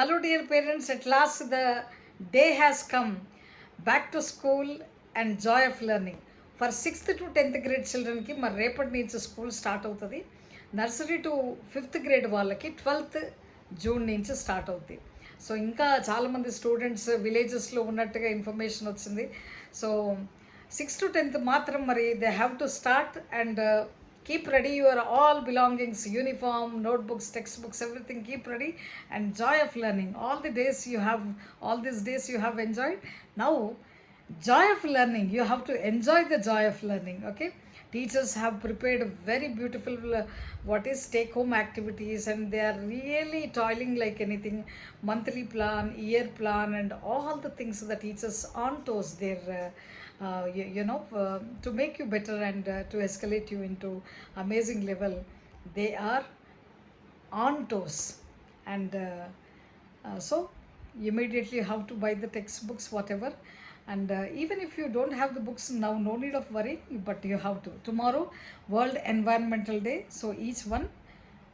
Hello, dear parents. At last, the day has come. Back to school and joy of learning. For 6th to 10th grade children ki మరి రేపటి నుంచి school start అవుతుంది. Nursery to 5th grade వాళ్ళకి 12th June నుంచి start అవుతుంది. So ఇంకా చాలామంది students విలేజెస్లో ఉన్నట్టుగా ఇన్ఫర్మేషన్ వచ్చింది. సో 6th to 10th మాత్రం మరి they have to start and keep ready your all belongings, uniform, notebooks, textbooks, everything keep ready, and joy of learning all the days you have, all these days you have enjoyed. Now joy of learning, you have to enjoy the joy of learning. Okay, teachers have prepared very beautiful what is take home activities, and they are really toiling like anything. Monthly plan, year plan, and all the things the teachers on toes their to make you better and to escalate you into amazing level. They are on toes, and so immediately you have to buy the textbooks whatever. And even if you don't have the books now, no need of worry, but you have to. Tomorrow World Environmental Day, so each one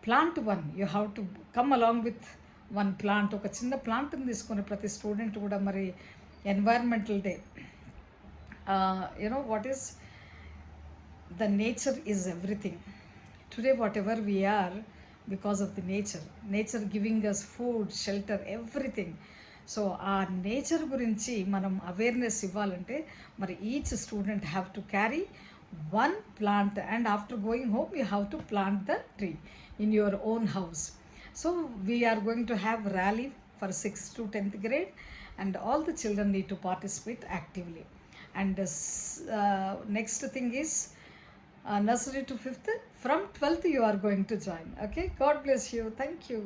plant one, you have to come along with one plant. ఒక చిన్న ప్లాంట్ని తీసుకుని ప్రతి student కూడా మరి environmental day, what is the nature is everything. Today whatever we are, because of the nature giving us food, shelter, everything. So ఆ nature గురించి మనం అవేర్నెస్ ఇవ్వాలంటే మరి each student have to carry one plant, and after going home you have to plant the tree in your own house. So we are going to have rally for 6th to 10th grade, and all the children need to participate actively. And next thing is nursery to 5th, from 12th you are going to join. Okay, God bless you. Thank you.